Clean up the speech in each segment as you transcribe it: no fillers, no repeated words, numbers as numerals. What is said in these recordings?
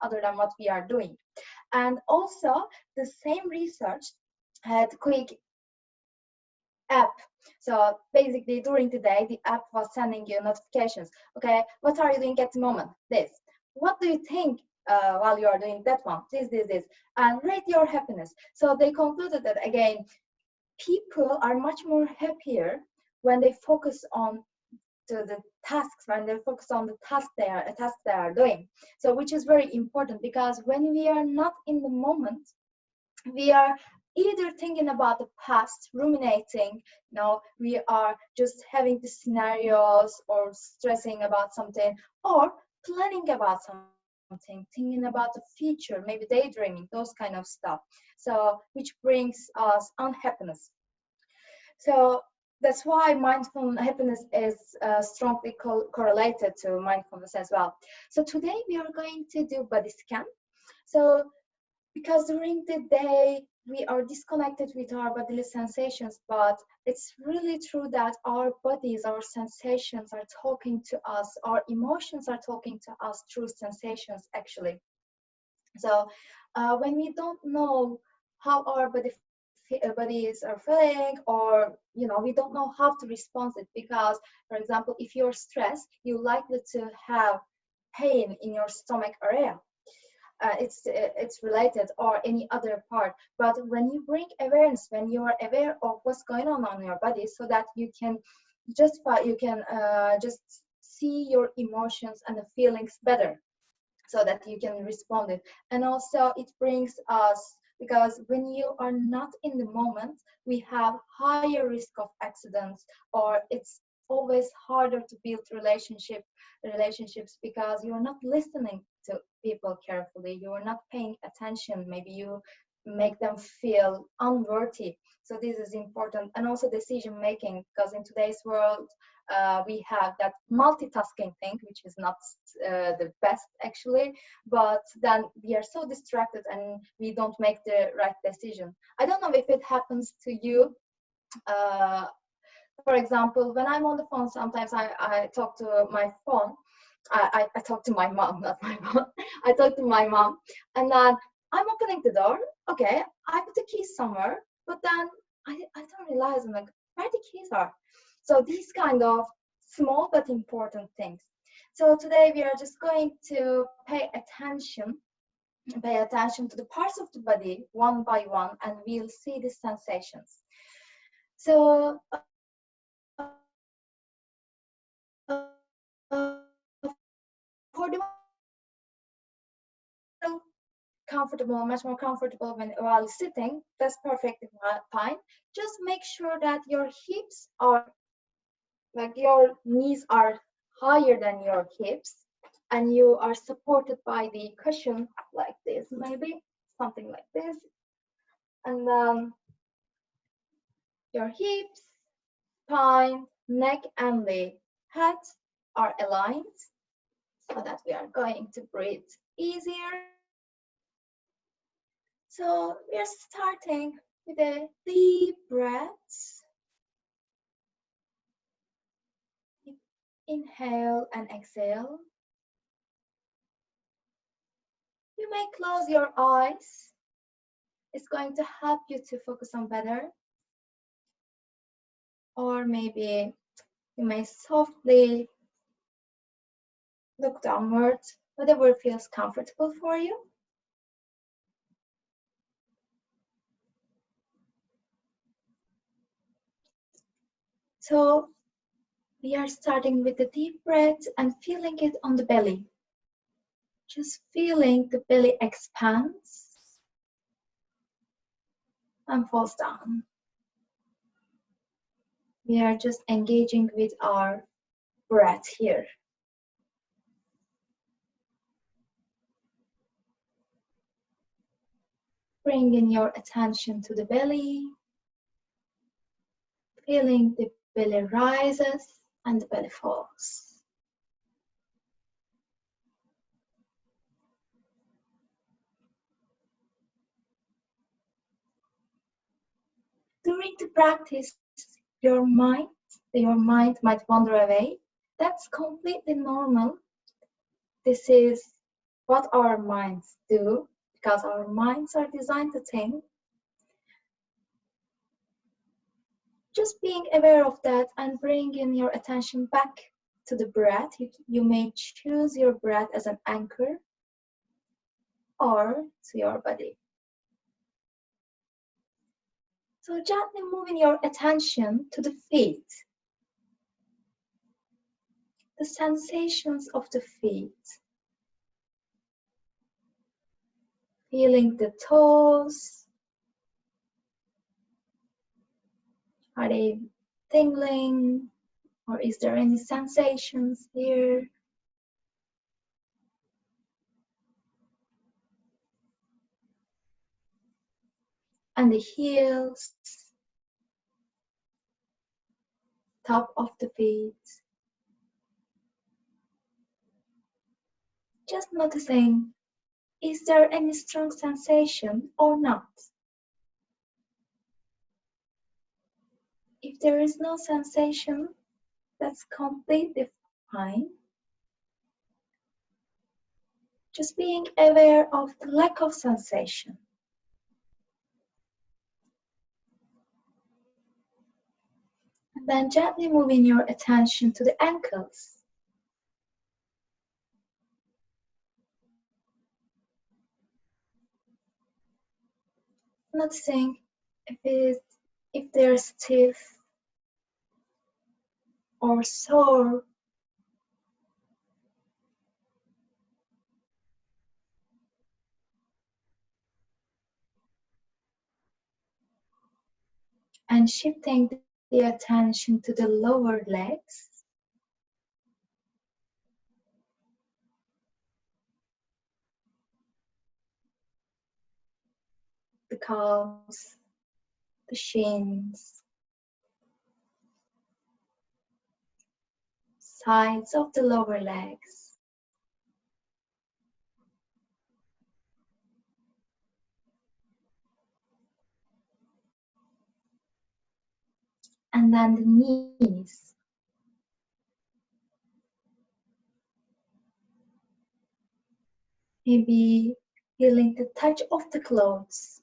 other than what we are doing. And also, the same research had quick app. So basically, during the day, the app was sending you notifications. Okay, what are you doing at the moment? This. What do you think while you are doing that one? This, and rate your happiness. So they concluded that again, people are much more happier when they focus on the tasks, when they focus on the task they are doing. So which is very important, because when we are not in the moment, we are either thinking about the past, ruminating, we are just having the scenarios or stressing about something, or planning about something, thinking about the future, maybe daydreaming, those kind of stuff. So which brings us unhappiness. So that's why mindful happiness is strongly correlated to mindfulness as well. So today we are going to do body scan. So because during the day we are disconnected with our bodily sensations, but it's really true that our bodies, our sensations are talking to us, our emotions are talking to us through sensations actually. So when we don't know how our bodies are feeling, or we don't know how to respond to it, because for example, if you're stressed, you're likely to have pain in your stomach area. It's related, or any other part. But when you bring awareness, when you are aware of what's going on your body, so that you can just see your emotions and the feelings better, so that you can respond it. And also it brings us, because when you are not in the moment, we have higher risk of accidents, or it's always harder to build relationships, because you're not listening to people carefully, you are not paying attention, maybe you make them feel unworthy. So this is important. And also decision making, because in today's world we have that multitasking thing, which is not the best actually, but then we are so distracted and we don't make the right decision. I don't know if it happens to you. For example, when I'm on the phone, sometimes I talk to my phone. I talk to my mom, not my phone. I talk to my mom, and then I'm opening the door. Okay, I put the keys somewhere, but then I don't realize, I'm like, where the keys are. So these kind of small but important things. So today we are just going to pay attention to the parts of the body one by one, and we'll see the sensations. So for the comfortable, much more comfortable while sitting, that's perfectly fine. Just make sure that your hips are, like your knees are higher than your hips, and you are supported by the cushion like this, maybe something like this. And then your hips, spine, neck, and the head are aligned, so that we are going to breathe easier. So we are starting with a deep breath. Inhale and exhale. You may close your eyes. It's going to help you to focus on better. Or maybe you may softly look downwards, whatever feels comfortable for you. So we are starting with the deep breath and feeling it on the belly. Just feeling the belly expands and falls down. We are just engaging with our breath here. Bringing your attention to the belly, feeling the belly rises and the belly falls. During the practice, your mind might wander away. That's completely normal. This is what our minds do, because our minds are designed to think. Just being aware of that and bringing your attention back to the breath. You may choose your breath as an anchor or to your body. So gently moving your attention to the feet. The sensations of the feet. Feeling the toes. Are they tingling? Or is there any sensations here? And the heels, top of the feet. Just noticing, is there any strong sensation or not? If there is no sensation, that's completely fine. Just being aware of the lack of sensation. And then gently moving your attention to the ankles. Noticing if they're stiff or sore. And shifting the attention to the lower legs. The calves, the shins, sides of the lower legs. And then the knees. Maybe feeling the touch of the clothes.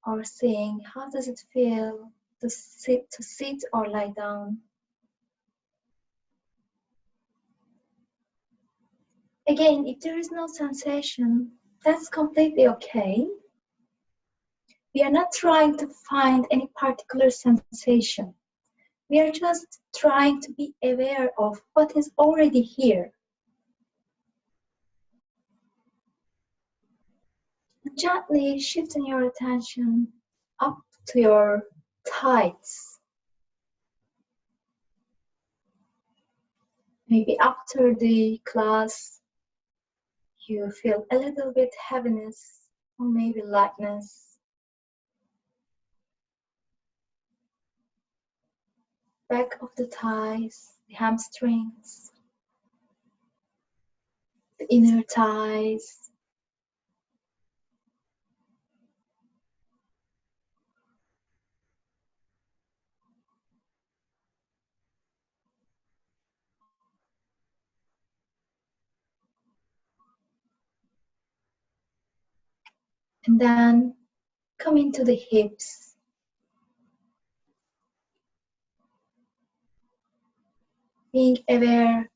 Or seeing how does it feel to sit or lie down. Again, if there is no sensation, that's completely okay. We are not trying to find any particular sensation. We are just trying to be aware of what is already here. Gently shifting your attention up to your thighs. Maybe after the class, you feel a little bit heaviness or maybe lightness. Back of the thighs, the hamstrings, the inner thighs. And then come into the hips. Being aware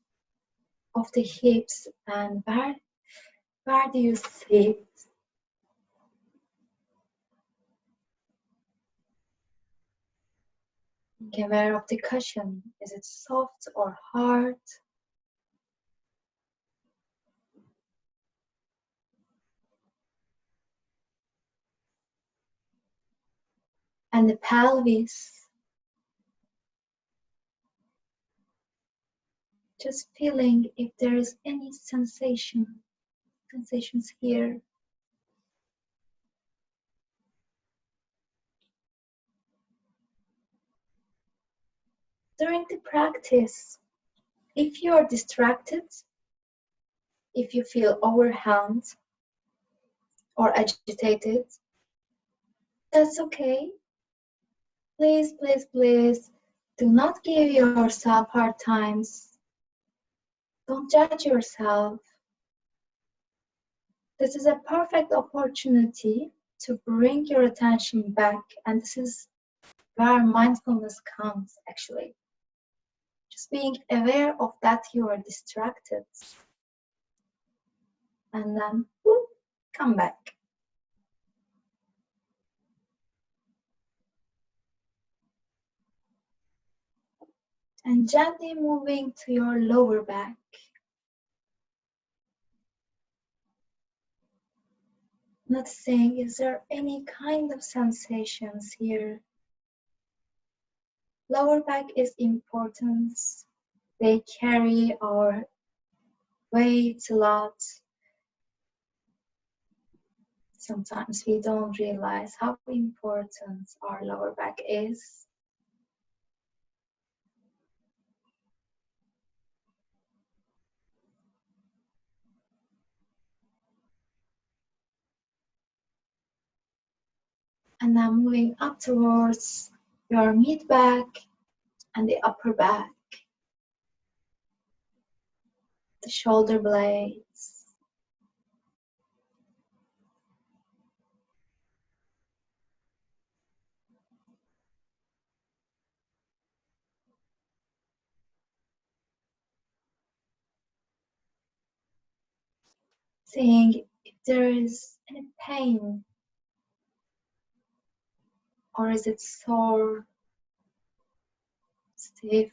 of the hips and where do you sit? Being aware of the cushion. Is it soft or hard? And the pelvis. Just feeling if there is any sensations here. During the practice, if you are distracted, if you feel overwhelmed or agitated, that's okay. Please, please, please Do not give yourself hard times. Don't judge yourself. This is a perfect opportunity to bring your attention back, and this is where mindfulness counts, actually. Just being aware of that you are distracted. And then, whoop, come back. And gently moving to your lower back. Noticing, is there any kind of sensations here? Lower back is important. They carry our weight a lot. Sometimes we don't realize how important our lower back is. And now moving up towards your mid back and the upper back, the shoulder blades, seeing if there is any pain, or is it sore, stiff,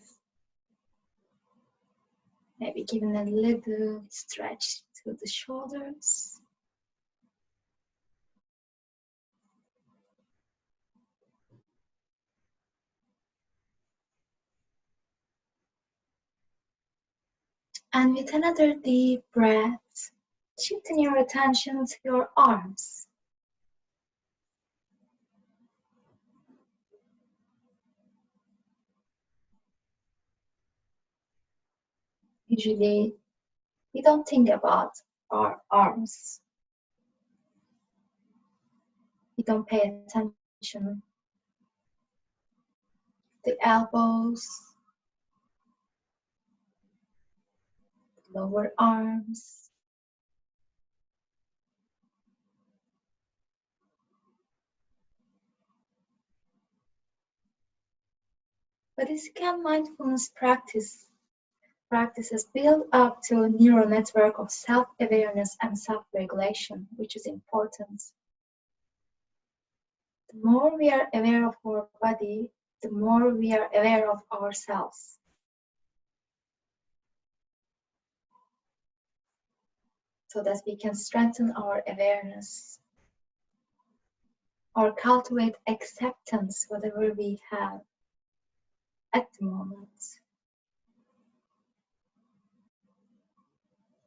maybe giving a little stretch to the shoulders. And with another deep breath, shifting your attention to your arms. Usually, we don't think about our arms. We don't pay attention. The elbows, lower arms. But this can mindfulness practices build up to a neural network of self-awareness and self-regulation, which is important. The more we are aware of our body, the more we are aware of ourselves. So that we can strengthen our awareness or cultivate acceptance, whatever we have at the moment.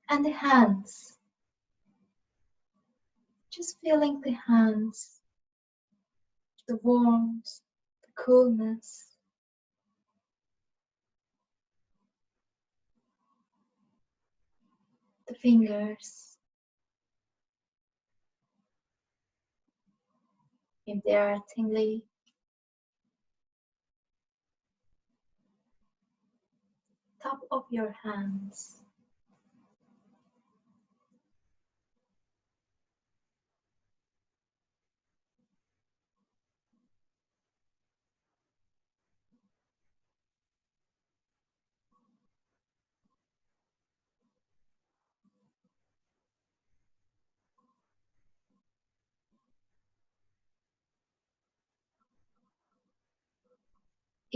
And the hands, just feeling the hands, the warmth, the coolness, the fingers, if they are tingly, top of your hands.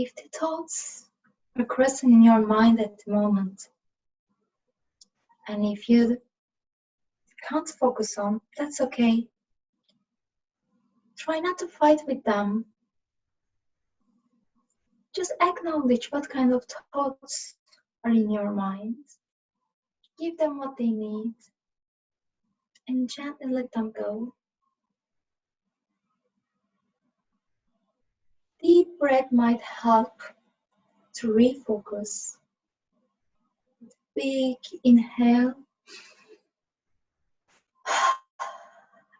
If the thoughts are crossing in your mind at the moment, and if you can't focus on, that's okay. Try not to fight with them. Just acknowledge what kind of thoughts are in your mind. Give them what they need and gently let them go. Deep breath might help to refocus. Big inhale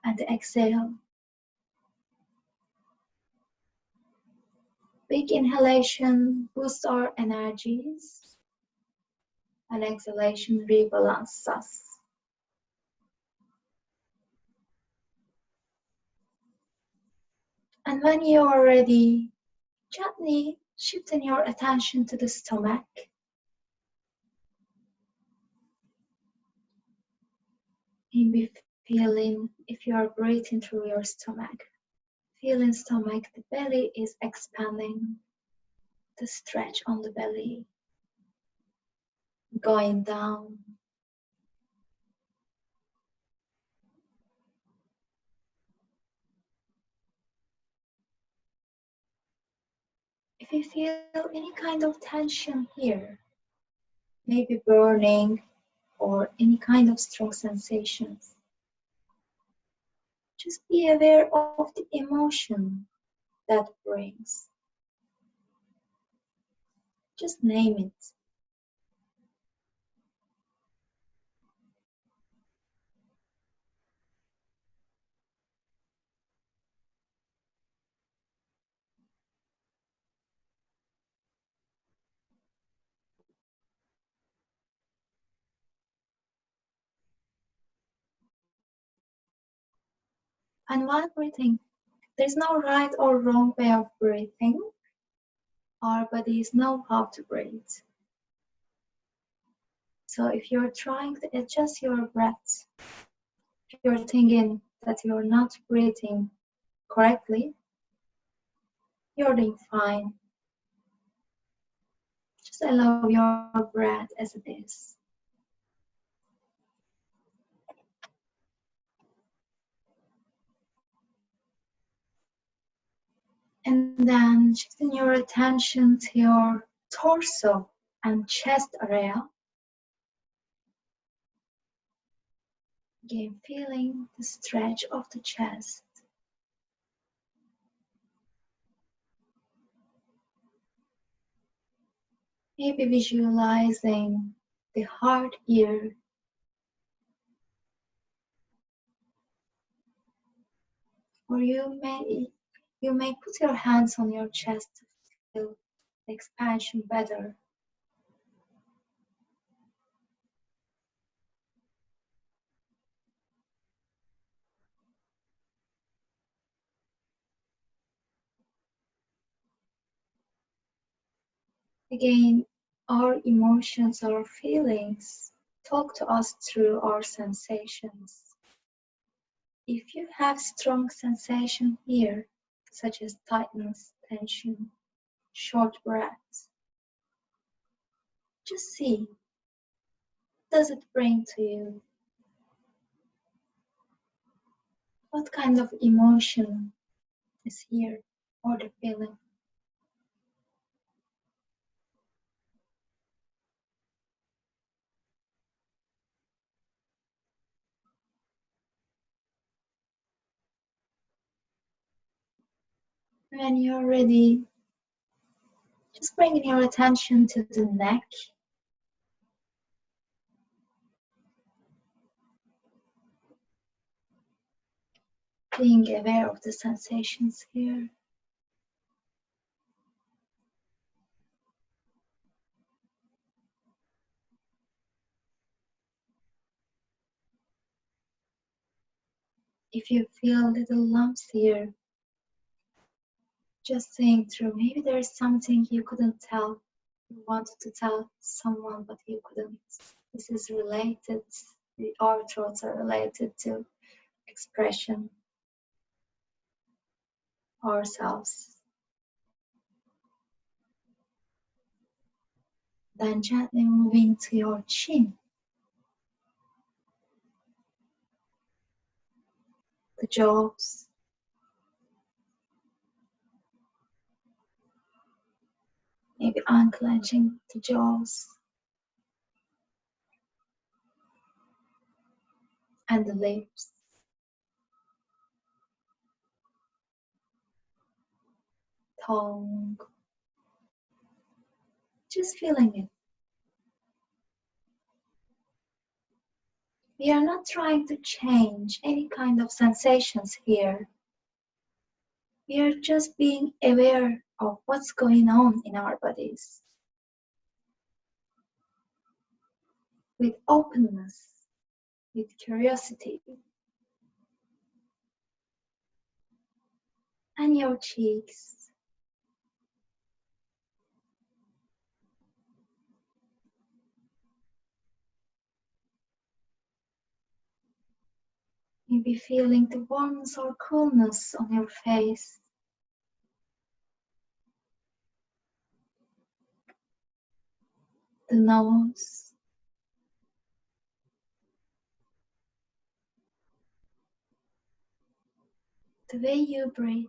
and exhale. Big inhalation boosts our energies, and exhalation rebalances us. And when you are ready, gently shifting your attention to the stomach. Maybe feeling if you are breathing through your stomach. Feeling stomach, the belly is expanding, the stretch on the belly, going down. If you feel any kind of tension here, maybe burning or any kind of strong sensations, just be aware of the emotion that brings. Just name it. And while breathing, there's no right or wrong way of breathing. Our bodies know how to breathe. So if you're trying to adjust your breath, if you're thinking that you're not breathing correctly, you're doing fine. Just allow your breath as it is. And then shifting your attention to your torso and chest area. Again, feeling the stretch of the chest. Maybe visualizing the heart here. Or you may put your hands on your chest to feel the expansion better. Again, our emotions, our feelings talk to us through our sensations. If you have strong sensation here, such as tightness, tension, short breaths, just see, what does it bring to you? What kind of emotion is here, or the feeling? When you're ready, just bringing your attention to the neck. Being aware of the sensations here. If you feel little lumps here, just think through, maybe there's something you couldn't tell. You wanted to tell someone, but you couldn't. This is related, our thoughts are related to expression ourselves. Then gently moving to your chin, the jaws, maybe unclenching the jaws and the lips, tongue, just feeling it. We are not trying to change any kind of sensations here. We are just being aware of what's going on in our bodies with openness, with curiosity. And your cheeks. Maybe feeling the warmth or coolness on your face. The nose. The way you breathe.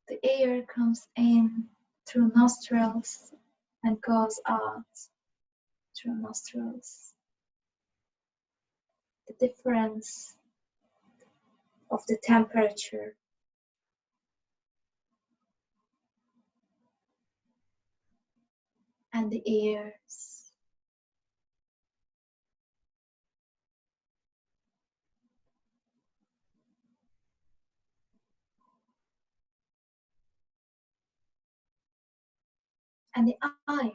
The air comes in through nostrils and goes out through nostrils. The difference of the temperature. And the ears. And the eyes.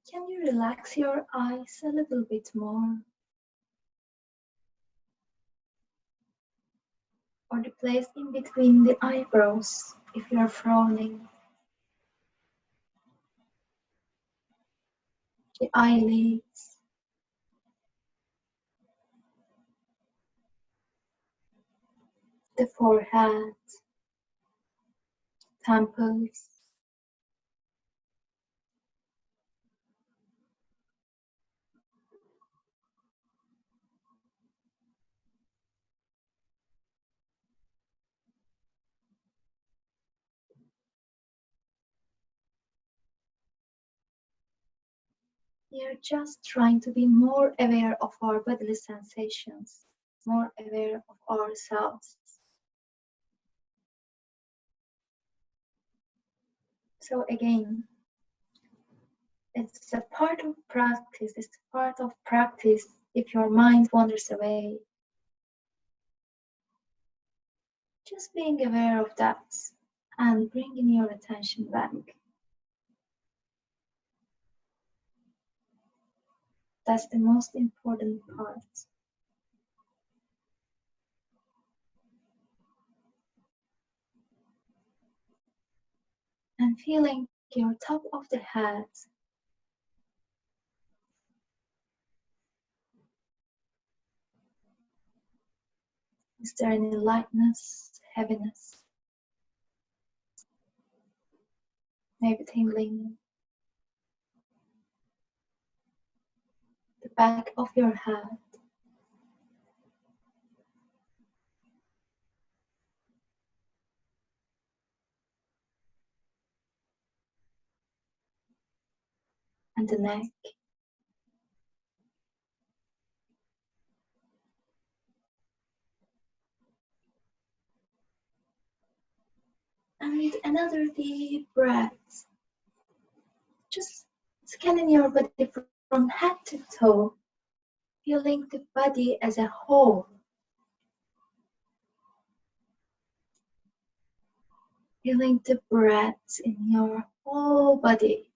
Can you relax your eyes a little bit more? Or the place in between the eyebrows if you are frowning. The eyelids. The forehead. Temples. We are just trying to be more aware of our bodily sensations, more aware of ourselves. So again, it's a part of practice, it's part of practice if your mind wanders away. Just being aware of that and bringing your attention back. That's the most important part. And feeling your top of the head. Is there any lightness, heaviness? Maybe tingling. The back of your head. And the neck. And with another deep breath, just scanning your body from head to toe, feeling the body as a whole. Feeling the breath in your whole body.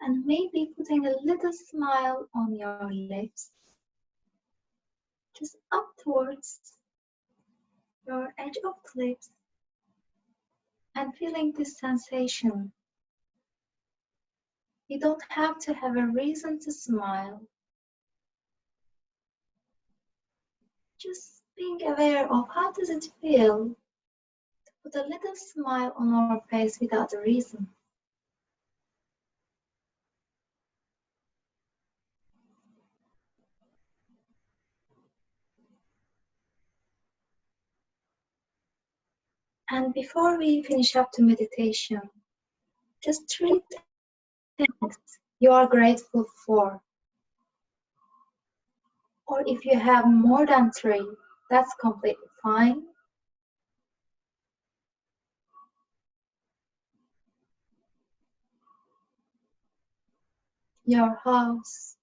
And maybe putting a little smile on your lips, just up towards your edge of the lips, and feeling this sensation. You don't have to have a reason to smile. Just being aware of how does it feel to put a little smile on our face without a reason. And before we finish up the meditation, just 3 things you are grateful for Or if you have more than 3, that's completely fine. Your house,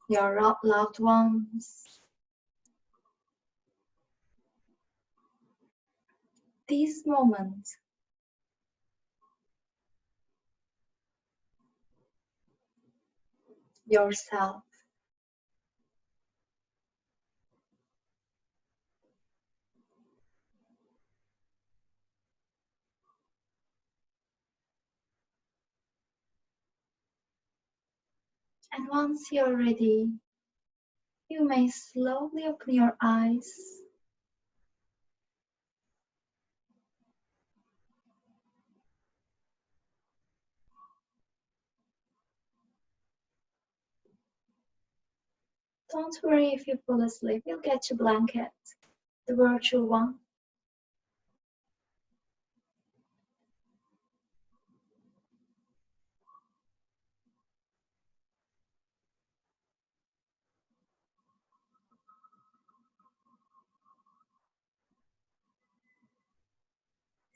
your loved ones. These moments, yourself. And once you're ready, you may slowly open your eyes. Don't worry if you fall asleep, you'll get your blanket, the virtual one.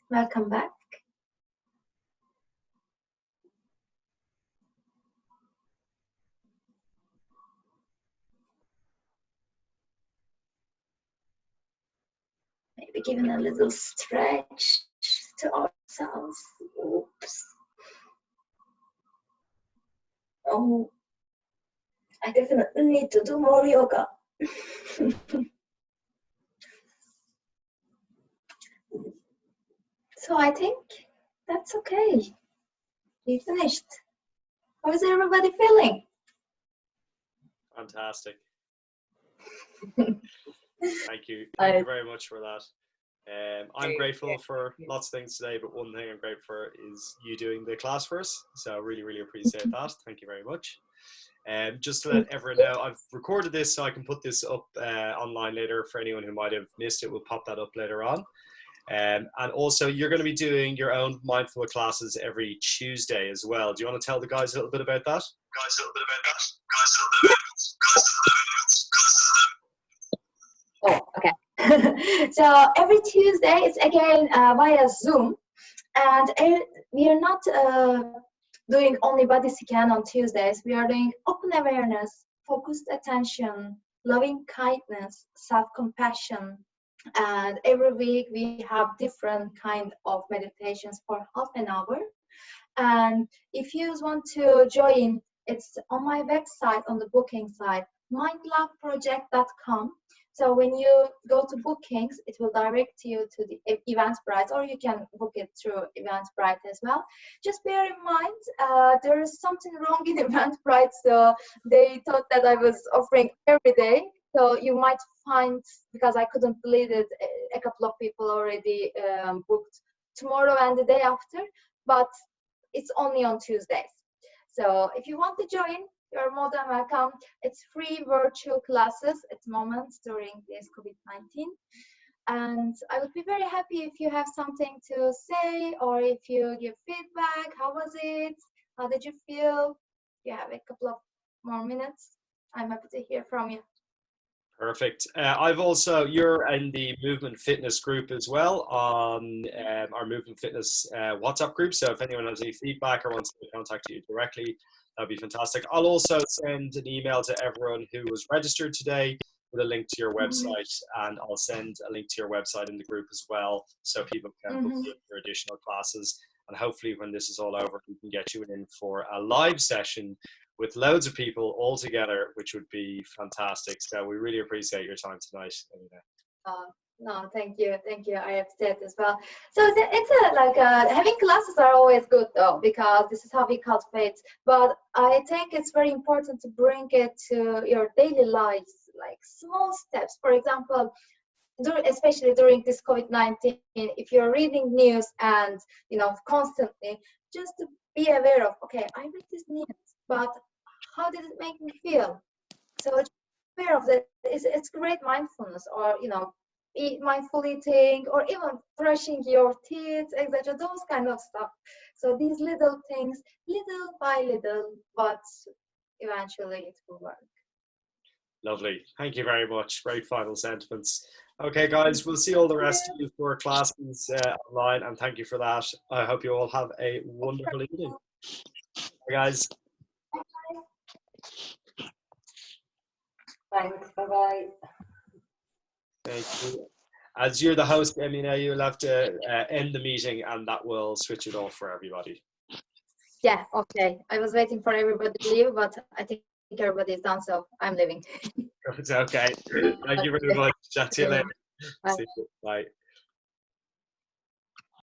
Welcome back. Maybe giving a little stretch to ourselves. Oops. Oh, I definitely need to do more yoga. So I think that's okay. We finished. How is everybody feeling? Fantastic. Thank you. Thank you very much for that. I'm grateful for lots of things today, but one thing I'm grateful for is you doing the class for us. So really, really appreciate that. Thank you very much. Just to let everyone know, I've recorded this so I can put this up online later for anyone who might have missed it. We'll pop that up later on. And also, you're going to be doing your own mindful classes every Tuesday as well. Do you want to tell the guys a little bit about that? Oh, okay. So every Tuesday, it's again via Zoom. And we are not doing only body scan on Tuesdays. We are doing open awareness, focused attention, loving kindness, self-compassion. And every week we have different kind of meditations for half an hour. And if you want to join, it's on my website, on the booking site, mindloveproject.com. So when you go to bookings, it will direct you to the Eventbrite, or you can book it through Eventbrite as well. Just bear in mind, there is something wrong in Eventbrite, so they thought that I was offering every day. So you might find, because I couldn't believe it, a couple of people already booked tomorrow and the day after, but it's only on Tuesdays. So if you want to join, you're more than welcome. It's free virtual classes at the moment during this COVID-19. And I would be very happy if you have something to say, or if you give feedback. How was it? How did you feel? If you have a couple of more minutes, I'm happy to hear from you. Perfect. I've also, you're in the Movement Fitness group as well on our Movement Fitness WhatsApp group. So if anyone has any feedback or wants to contact you directly, that'd be fantastic. I'll also send an email to everyone who was registered today with a link to your website, and I'll send a link to your website in the group as well, so people can book in for additional classes. And hopefully when this is all over, we can get you in for a live session with loads of people all together, which would be fantastic. So we really appreciate your time tonight, Emine. No, thank you. I have said as well. So it's having classes are always good though, because this is how we cultivate. But I think it's very important to bring it to your daily lives, like small steps. For example, especially during this COVID-19, if you're reading news and constantly, just to be aware of, okay, I read this news, but how did it make me feel? So just be aware of that. It's great mindfulness, or mindful eating, or even brushing your teeth, etc. Those kind of stuff. So these little things, little by little, but eventually it will work. Lovely. Thank you very much. Great final sentiments. Okay, guys, we'll see all the rest of you for classes online, and thank you for that. I hope you all have a wonderful evening. Bye, guys. Thanks. Bye-bye. Thank you. As you're the host, Emine, you'll have to end the meeting, and that will switch it off for everybody. Yeah, okay. I was waiting for everybody to leave, but I think everybody's done, so I'm leaving. It's okay. Thank you very much. Chat to you later. Bye. See you. Bye.